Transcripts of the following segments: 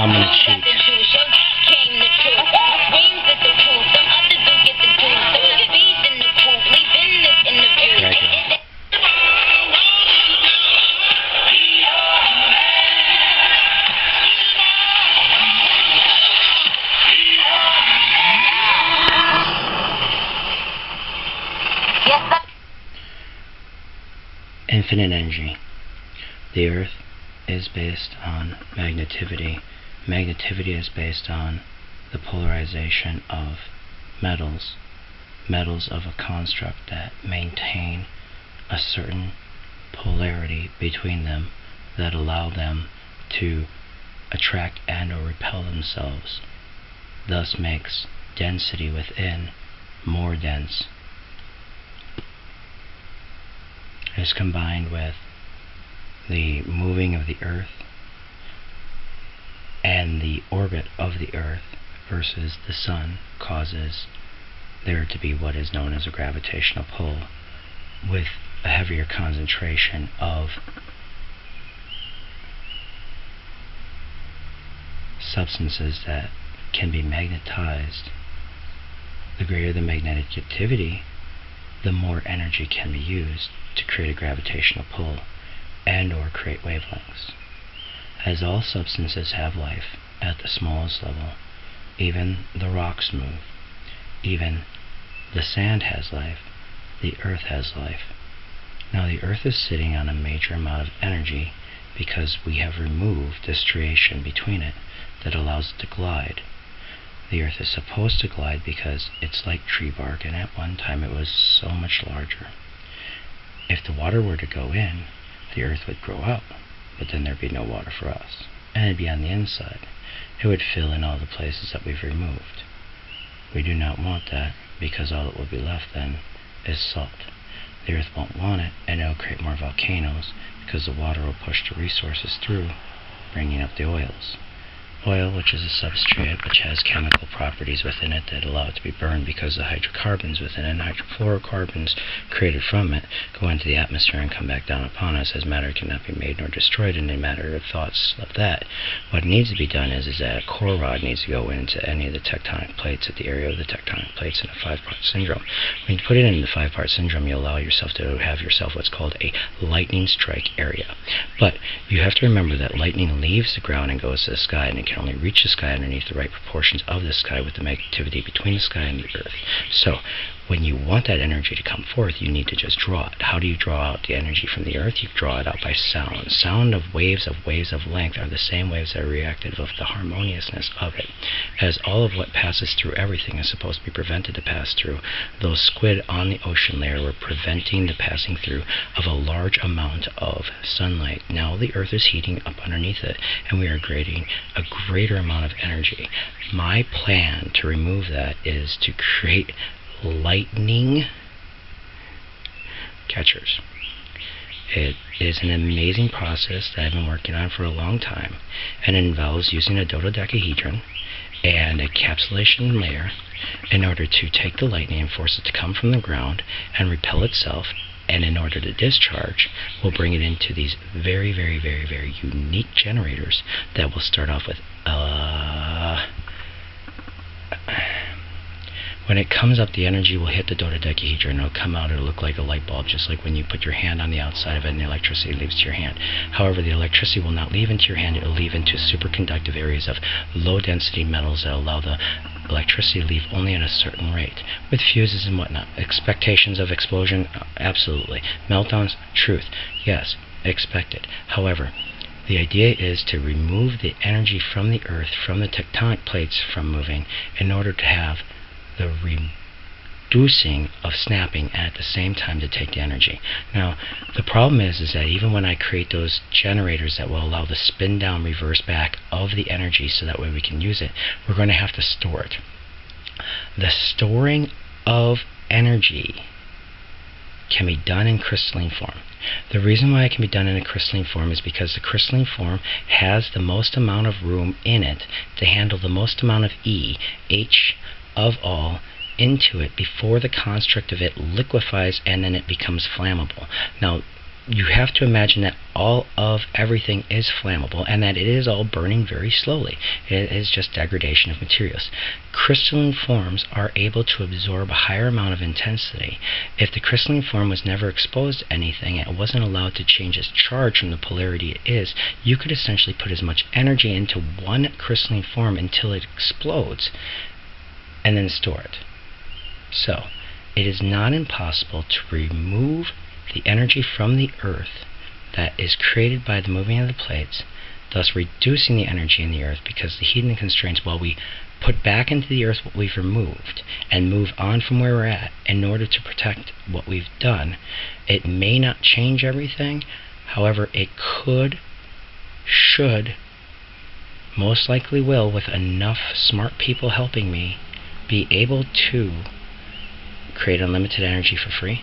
I'm gonna cheat. Infinite energy. The Earth is based on magnetivity. Magnetivity is based on the polarization of metals. Metals of a construct that maintain a certain polarity between them that allow them to attract and or repel themselves. Thus makes density within more dense. Is combined with the moving of the Earth and the orbit of the Earth versus the Sun causes there to be what is known as a gravitational pull with a heavier concentration of substances that can be magnetized. The greater the magnetic activity, the more energy can be used to create a gravitational pull and or create wavelengths. As all substances have life at the smallest level, even the rocks move, even the sand has life, the Earth has life. Now the Earth is sitting on a major amount of energy because we have removed the striation between it that allows it to glide. The Earth is supposed to glide because it's like tree bark, and at one time it was so much larger. If the water were to go in, the Earth would grow out, but then there'd be no water for us, and it'd be on the inside. It would fill in all the places that we've removed. We do not want that, because all that will be left then is salt. The Earth won't want it, and it'll create more volcanoes, because the water will push the resources through, bringing up the oils. Oil, which is a substrate which has chemical properties within it that allow it to be burned because the hydrocarbons within it and hydrofluorocarbons created from it go into the atmosphere and come back down upon us as matter cannot be made nor destroyed in a matter of thoughts of that. What needs to be done is that a core rod needs to go into any of the tectonic plates at the area of the tectonic plates in a 5-part syndrome. When you put it in the 5-part syndrome, you allow yourself to have what's called a lightning strike area. But you have to remember that lightning leaves the ground and goes to the sky, and it can only reach the sky underneath the right proportions of the sky with the magnetivity between the sky and the Earth. So when you want that energy to come forth, you need to just draw it. How do you draw out the energy from the Earth? You draw it out by sound. Sound of waves of length are the same waves that are reactive of the harmoniousness of it. As all of what passes through everything is supposed to be prevented to pass through, those squid on the ocean layer were preventing the passing through of a large amount of sunlight. Now the Earth is heating up underneath it, and we are creating a greater amount of energy. My plan to remove that is to create lightning catchers. It is an amazing process that I've been working on for a long time, and it involves using a dodecahedron and a encapsulation layer in order to take the lightning and force it to come from the ground and repel itself, and in order to discharge, we'll bring it into these very, very, very, very unique generators that will start off with when it comes up, the energy will hit the dodecahedron. It'll come out, it'll look like a light bulb, just like when you put your hand on the outside of it and the electricity leaves to your hand. However, the electricity will not leave into your hand, it will leave into superconductive areas of low density metals that allow the electricity to leave only at a certain rate, with fuses and whatnot. Expectations of explosion? Absolutely. Meltdowns? Truth. Yes, expected. However, the idea is to remove the energy from the Earth, from the tectonic plates from moving, in order to have the reducing of snapping and at the same time to take the energy. Now, the problem is that even when I create those generators that will allow the spin down reverse back of the energy so that way we can use it, we're going to have to store it. The storing of energy can be done in crystalline form. The reason why it can be done in a crystalline form is because the crystalline form has the most amount of room in it to handle the most amount of H of all into it before the construct of it liquefies and then it becomes flammable. Now, you have to imagine that all of everything is flammable and that it is all burning very slowly. It is just degradation of materials. Crystalline forms are able to absorb a higher amount of intensity. If the crystalline form was never exposed to anything and it wasn't allowed to change its charge from the polarity it is, you could essentially put as much energy into one crystalline form until it explodes and then store it. So, it is not impossible to remove the energy from the Earth that is created by the moving of the plates, thus reducing the energy in the Earth, because the heat and the constraints, while we put back into the Earth what we've removed and move on from where we're at in order to protect what we've done, it may not change everything. However, it could, should, most likely will, with enough smart people helping me, be able to create unlimited energy for free.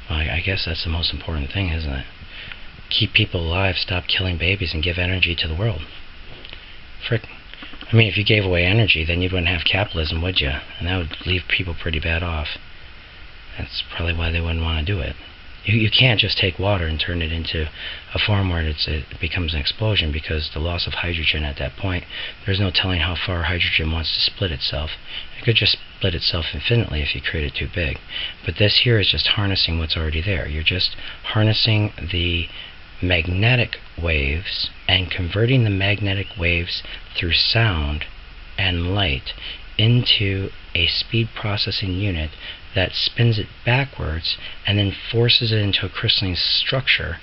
Well, I guess that's the most important thing, isn't it? Keep people alive, stop killing babies, and give energy to the world. Frick. I mean, if you gave away energy, then you wouldn't have capitalism, would you? And that would leave people pretty bad off. That's probably why they wouldn't want to do it. You can't just take water and turn it into a form where it becomes an explosion, because the loss of hydrogen at that point, there's no telling how far hydrogen wants to split itself. It could just split itself infinitely if you create it too big. But this here is just harnessing what's already there. You're just harnessing the magnetic waves and converting the magnetic waves through sound and light into a speed processing unit that spins it backwards and then forces it into a crystalline structure.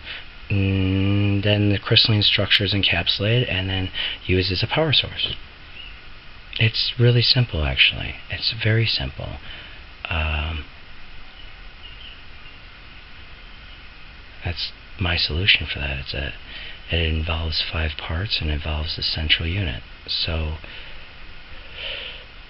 Then the crystalline structure is encapsulated and then used as a power source. It's really simple, actually. It's very simple. That's my solution for that. It involves 5 parts and involves the central unit. So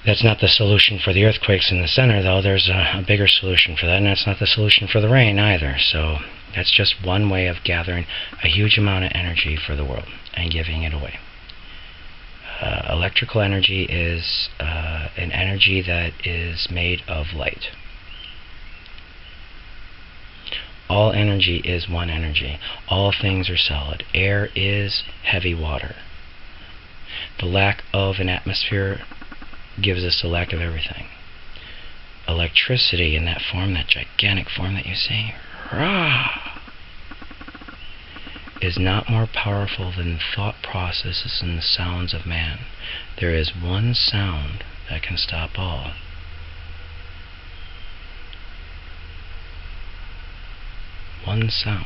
that's not the solution for the earthquakes in the center, though. There's a bigger solution for that, and that's not the solution for the rain either. So that's just one way of gathering a huge amount of energy for the world and giving it away. Electrical energy is an energy that is made of light. All energy is one energy. All things are solid. Air is heavy water. The lack of an atmosphere gives us a lack of everything. Electricity in that form, that gigantic form that you see, rah, is not more powerful than the thought processes and the sounds of man. There is one sound that can stop all. One sound.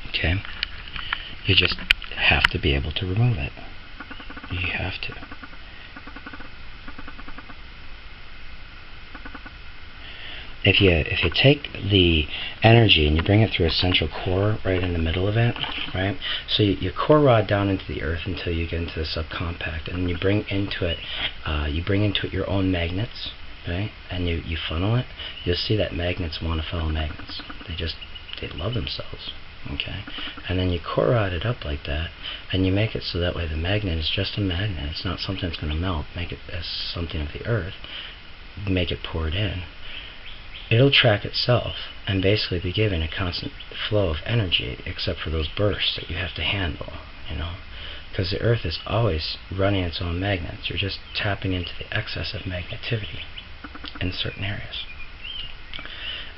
Okay? You just have to be able to remove it. You have to. If you take the energy and you bring it through a central core right in the middle of it, right? So you core rod down into the earth until you get into the subcompact, and you bring into it your own magnets, right? And you funnel it. You'll see that magnets want to follow magnets. They love themselves. Okay, and then you core rod it up like that, and you make it so that way the magnet is just a magnet. It's not something that's going to melt. Make it as something of the earth. Make it poured in. It'll track itself and basically be given a constant flow of energy, except for those bursts that you have to handle, because the earth is always running its own magnets. You're just tapping into the excess of magnetivity in certain areas.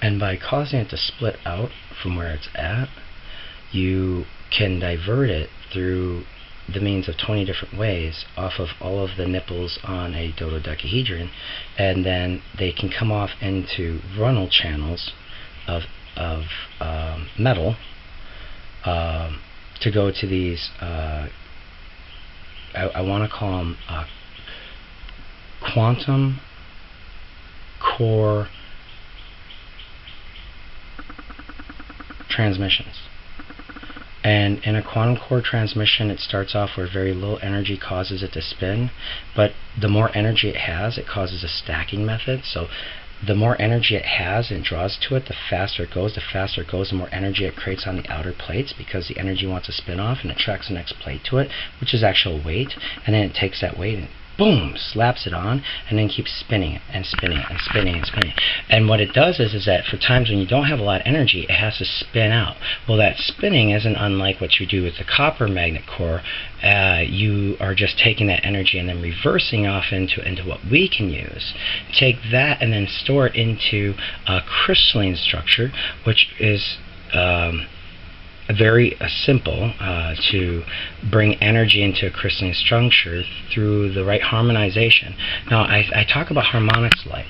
And by causing it to split out from where it's at, you can divert it through the means of 20 different ways off of all of the nipples on a dodecahedron, and then they can come off into runoff channels of metal to go to these, I want to call them quantum core transmissions. And in a quantum core transmission, it starts off where very little energy causes it to spin, but the more energy it has, it causes a stacking method. So the more energy it has and draws to it, the faster it goes. The more energy it creates on the outer plates, because the energy wants to spin off and attracts the next plate to it, which is actual weight, and then it takes that weight and boom, slaps it on, and then keeps spinning it and spinning it and spinning and spinning. And what it does is that for times when you don't have a lot of energy, it has to spin out. Well, that spinning isn't unlike what you do with the copper magnet core. You are just taking that energy and then reversing off into what we can use. Take that and then store it into a crystalline structure, which is very simple to bring energy into a crystalline structure through the right harmonization. Now, I talk about harmonics light.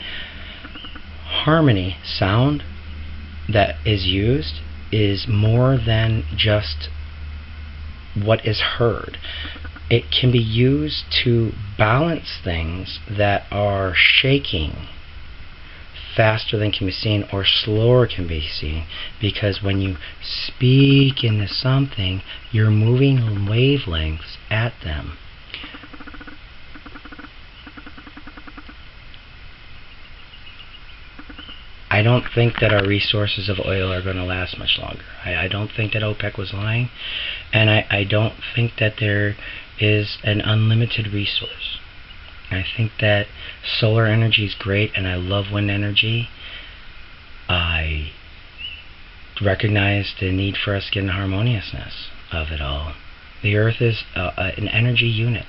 Harmony, sound that is used is more than just what is heard. It can be used to balance things that are shaking faster than can be seen or slower can be seen, because when you speak into something, you're moving wavelengths at them. I don't think that our resources of oil are going to last much longer. I don't think that OPEC was lying, and I don't think that there is an unlimited resource. I think that solar energy is great, and I love wind energy. I recognize the need for us to get in harmoniousness of it all. The Earth is an energy unit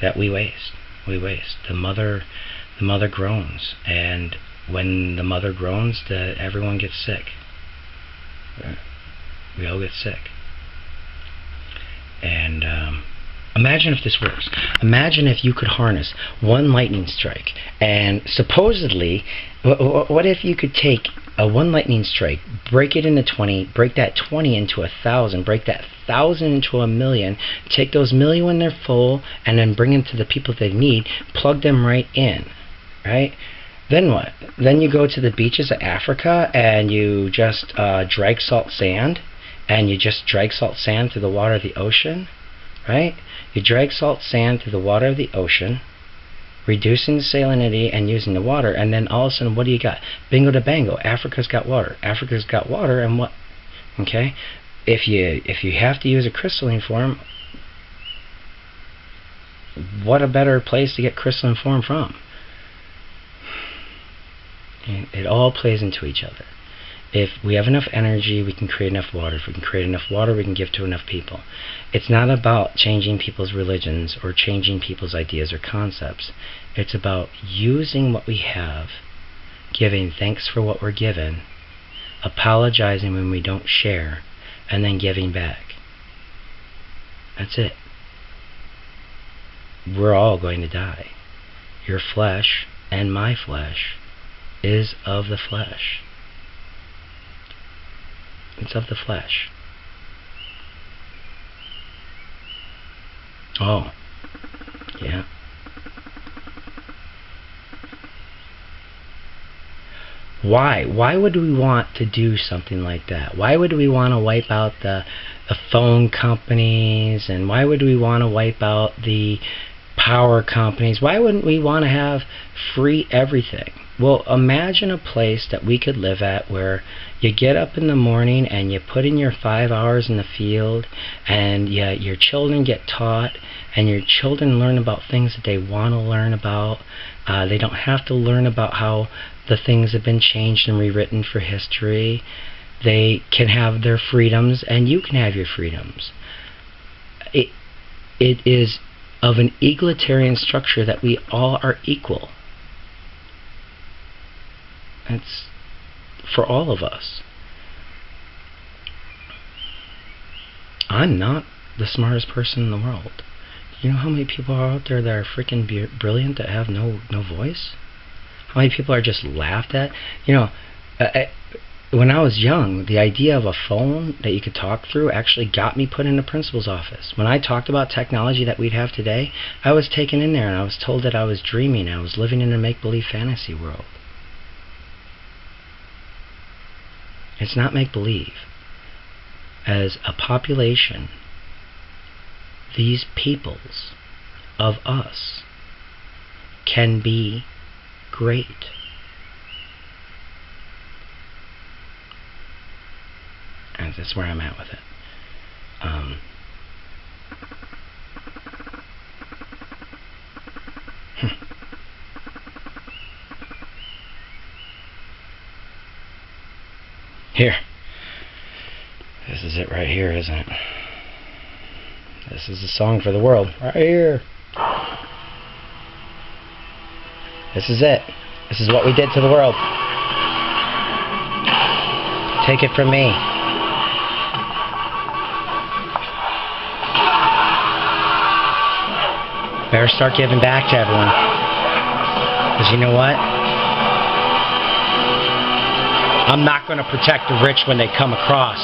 that we waste. We waste. The mother groans, and when the mother groans, everyone gets sick. We all get sick. And imagine if this works. Imagine if you could harness one lightning strike, and supposedly, what if you could take a one lightning strike, break it into 20, break that 20 into 1,000, break that 1,000 into 1,000,000, take those million when they're full, and then bring them to the people they need, plug them right in, right? Then what? Then you go to the beaches of Africa and you just drag salt sand, and you just drag salt sand through the water of the ocean, right? You drag salt sand through the water of the ocean, reducing the salinity and using the water, and then all of a sudden, what do you got? Bingo to bango, Africa's got water. Africa's got water, and what? Okay? If you have to use a crystalline form, what a better place to get crystalline form from? It all plays into each other. If we have enough energy, we can create enough water. If we can create enough water, we can give to enough people. It's not about changing people's religions or changing people's ideas or concepts. It's about using what we have, giving thanks for what we're given, apologizing when we don't share, and then giving back. That's it. We're all going to die. Your flesh and my flesh is of the flesh. It's of the flesh. Oh, yeah. Why? Why would we want to do something like that? Why would we want to wipe out the phone companies? And why would we want to wipe out the power companies? Why wouldn't we want to have free everything? Well, imagine a place that we could live at where you get up in the morning and you put in your 5 hours in the field, and your children get taught, and your children learn about things that they want to learn about. They don't have to learn about how the things have been changed and rewritten for history. They can have their freedoms, and you can have your freedoms. It is of an egalitarian structure that we all are equal. It's for all of us. I'm not the smartest person in the world. You know how many people are out there that are freaking brilliant that have no voice? How many people are just laughed at? You know, when I was young, the idea of a phone that you could talk through actually got me put in the principal's office. When I talked about technology that we'd have today, I was taken in there and I was told that I was dreaming. I was living in a make-believe fantasy world. It's not make-believe. As a population, these peoples of us can be great. And that's where I'm at with it. Here. This is it right here, isn't it? This is the song for the world. Right here. This is it. This is what we did to the world. Take it from me. Better start giving back to everyone. Because you know what? I'm not going to protect the rich when they come across.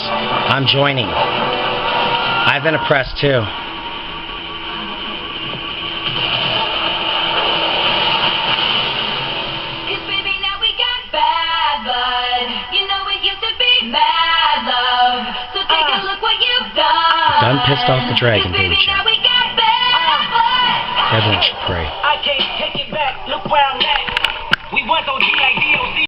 I'm joining. I've been oppressed too. Done pissed off the dragon, didn't you? Everyone should pray. I can't take it back. Look where I'm at. We went on